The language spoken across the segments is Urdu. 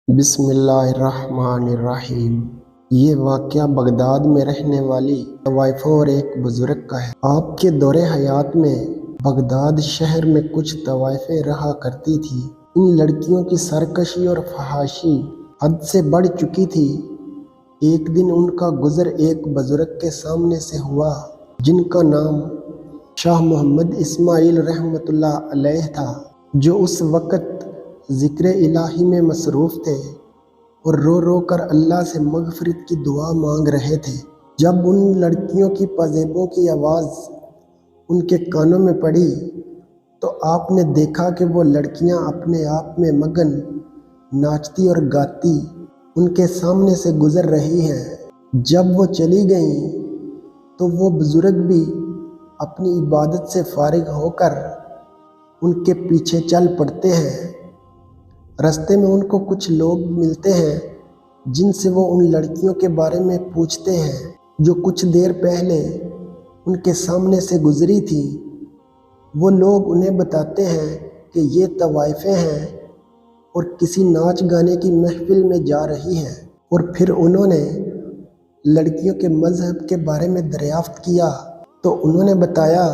بسم اللہ الرحمن الرحیم۔ یہ واقعہ بغداد میں رہنے والی طوائفوں اور ایک بزرگ کا ہے۔ آپ کے دور حیات میں بغداد شہر میں کچھ طوائفیں رہا کرتی تھی۔ ان لڑکیوں کی سرکشی اور فحاشی حد سے بڑھ چکی تھی۔ ایک دن ان کا گزر ایک بزرگ کے سامنے سے ہوا جن کا نام شاہ محمد اسماعیل رحمۃ اللہ علیہ تھا، جو اس وقت ذکر الہی میں مصروف تھے اور رو رو کر اللہ سے مغفرت کی دعا مانگ رہے تھے۔ جب ان لڑکیوں کی پازیبوں کی آواز ان کے کانوں میں پڑی تو آپ نے دیکھا کہ وہ لڑکیاں اپنے آپ میں مگن ناچتی اور گاتی ان کے سامنے سے گزر رہی ہیں۔ جب وہ چلی گئیں تو وہ بزرگ بھی اپنی عبادت سے فارغ ہو کر ان کے پیچھے چل پڑتے ہیں۔ رستے میں ان کو کچھ لوگ ملتے ہیں جن سے وہ ان لڑکیوں کے بارے میں پوچھتے ہیں جو کچھ دیر پہلے ان کے سامنے سے گزری تھی۔ وہ لوگ انہیں بتاتے ہیں کہ یہ طوائفیں ہیں اور کسی ناچ گانے کی محفل میں جا رہی ہیں، اور پھر انہوں نے لڑکیوں کے مذہب کے بارے میں دریافت کیا تو انہوں نے بتایا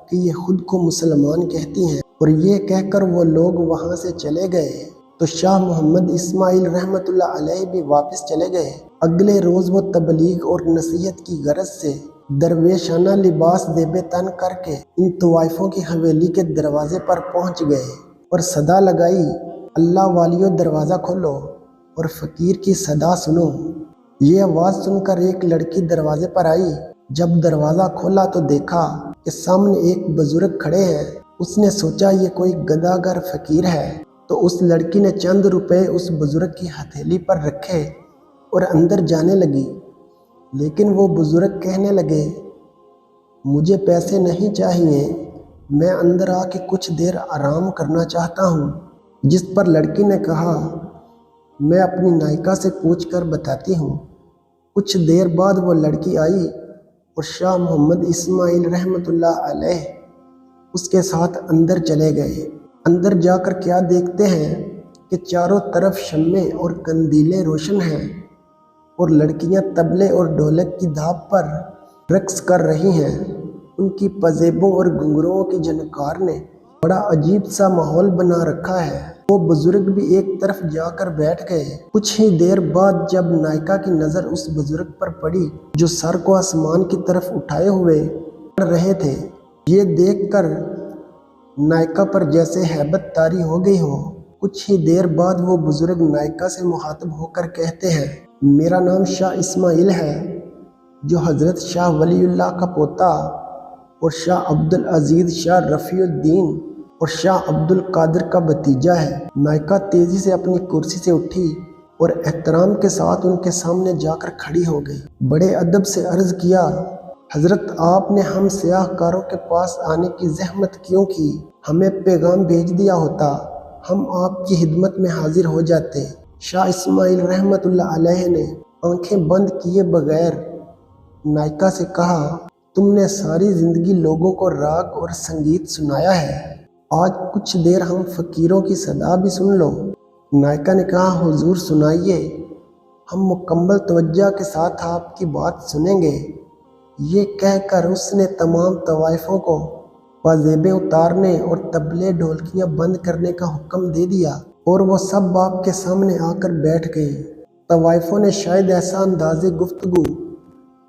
کہ یہ خود کو مسلمان کہتی ہیں، اور یہ کہہ کر وہ لوگ وہاں سے چلے گئے تو شاہ محمد اسماعیل رحمۃ اللہ علیہ بھی واپس چلے گئے۔ اگلے روز وہ تبلیغ اور نصیحت کی غرض سے درویشانہ لباس زیب تن کر کے ان طوائفوں کی حویلی کے دروازے پر پہنچ گئے اور صدا لگائی، اللہ والیو دروازہ کھولو اور فقیر کی صدا سنو۔ یہ آواز سن کر ایک لڑکی دروازے پر آئی۔ جب دروازہ کھولا تو دیکھا کہ سامنے ایک بزرگ کھڑے ہیں۔ اس نے سوچا یہ کوئی گداگر فقیر ہے، تو اس لڑکی نے چند روپے اس بزرگ کی ہتھیلی پر رکھے اور اندر جانے لگی، لیکن وہ بزرگ کہنے لگے، مجھے پیسے نہیں چاہیے، میں اندر آ کے کچھ دیر آرام کرنا چاہتا ہوں۔ جس پر لڑکی نے کہا، میں اپنی نائکا سے پوچھ کر بتاتی ہوں۔ کچھ دیر بعد وہ لڑکی آئی اور شاہ محمد اسماعیل رحمۃ اللہ علیہ اس کے ساتھ اندر چلے گئے۔ اندر جا کر کیا دیکھتے ہیں کہ چاروں طرف شمعیں اور قندیلیں روشن ہیں اور لڑکیاں طبلے اور ڈھولک کی دھاپ پر رقص کر رہی ہیں۔ ان کی پزیبوں اور گھنگروؤں کی جھنکار نے بڑا عجیب سا ماحول بنا رکھا ہے۔ وہ بزرگ بھی ایک طرف جا کر بیٹھ گئے۔ کچھ ہی دیر بعد جب نائکا کی نظر اس بزرگ پر پڑی جو سر کو آسمان کی طرف اٹھائے ہوئے پڑ رہے تھے، یہ دیکھ کر نائکا پر جیسے ہیبت طاری ہو گئی ہو۔ کچھ ہی دیر بعد وہ بزرگ نائکا سے مخاطب ہو کر کہتے ہیں، میرا نام شاہ اسماعیل ہے، جو حضرت شاہ ولی اللہ کا پوتا اور شاہ عبدالعزیز شاہ رفیع الدین اور شاہ عبد القادر کا بھتیجا ہے۔ نائکا تیزی سے اپنی کرسی سے اٹھی اور احترام کے ساتھ ان کے سامنے جا کر کھڑی ہو گئی۔ بڑے ادب سے عرض کیا، حضرت آپ نے ہم سیاہ کاروں کے پاس آنے کی زحمت کیوں کی؟ ہمیں پیغام بھیج دیا ہوتا، ہم آپ کی خدمت میں حاضر ہو جاتے۔ شاہ اسماعیل رحمۃ اللہ علیہ نے آنکھیں بند کیے بغیر نائکا سے کہا، تم نے ساری زندگی لوگوں کو راگ اور سنگیت سنایا ہے، آج کچھ دیر ہم فقیروں کی صدا بھی سن لو۔ نائکا نے کہا، حضور سنائیے، ہم مکمل توجہ کے ساتھ آپ کی بات سنیں گے۔ یہ کہہ کر اس نے تمام طوائفوں کو پازیبیں اتارنے اور طبلے ڈھولکیاں بند کرنے کا حکم دے دیا، اور وہ سب آپ کے سامنے آ کر بیٹھ گئے۔ طوائفوں نے شاید ایسا انداز گفتگو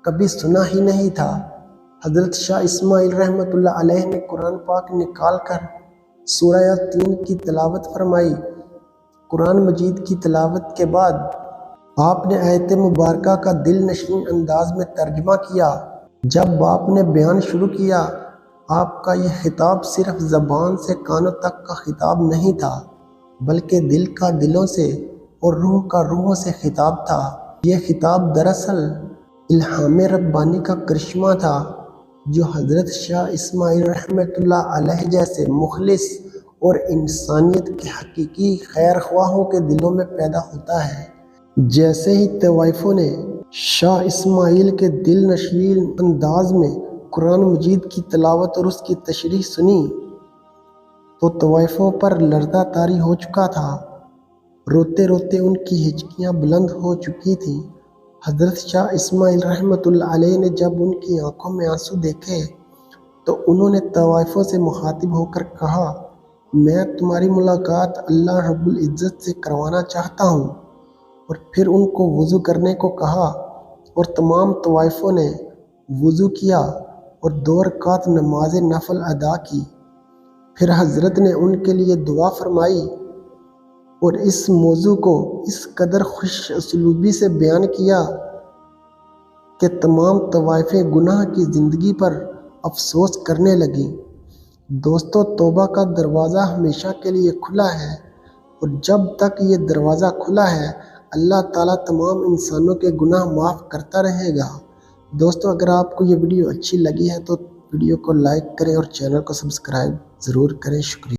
کبھی سنا ہی نہیں تھا۔ حضرت شاہ اسماعیل رحمۃ اللہ علیہ نے قرآن پاک نکال کر سورہ یاسین کی تلاوت فرمائی۔ قرآن مجید کی تلاوت کے بعد آپ نے آیت مبارکہ کا دل نشین انداز میں ترجمہ کیا۔ جب آپ نے بیان شروع کیا، آپ کا یہ خطاب صرف زبان سے کانوں تک کا خطاب نہیں تھا، بلکہ دل کا دلوں سے اور روح کا روحوں سے خطاب تھا۔ یہ خطاب دراصل الہام ربانی کا کرشمہ تھا جو حضرت شاہ اسماعیل رحمۃ اللہ علیہ جیسے مخلص اور انسانیت کے حقیقی خیر خواہوں کے دلوں میں پیدا ہوتا ہے۔ جیسے ہی طوائفوں نے شاہ اسماعیل کے دل نشین انداز میں قرآن مجید کی تلاوت اور اس کی تشریح سنی تو طوائفوں پر لرزہ طاری ہو چکا تھا۔ روتے روتے ان کی ہچکیاں بلند ہو چکی تھیں۔ حضرت شاہ اسماعیل رحمۃ اللہ علیہ نے جب ان کی آنکھوں میں آنسو دیکھے تو انہوں نے طوائفوں سے مخاطب ہو کر کہا، میں تمہاری ملاقات اللہ رب العزت سے کروانا چاہتا ہوں۔ اور پھر ان کو وضو کرنے کو کہا اور تمام طوائفوں نے وضو کیا اور 2 رکعت نماز نفل ادا کی۔ پھر حضرت نے ان کے لیے دعا فرمائی اور اس موضوع کو اس قدر خوش اسلوبی سے بیان کیا کہ تمام طوائفیں گناہ کی زندگی پر افسوس کرنے لگیں۔ دوستو، توبہ کا دروازہ ہمیشہ کے لیے کھلا ہے، اور جب تک یہ دروازہ کھلا ہے اللہ تعالیٰ تمام انسانوں کے گناہ معاف کرتا رہے گا۔ دوستو، اگر آپ کو یہ ویڈیو اچھی لگی ہے تو ویڈیو کو لائک کریں اور چینل کو سبسکرائب ضرور کریں۔ شکریہ۔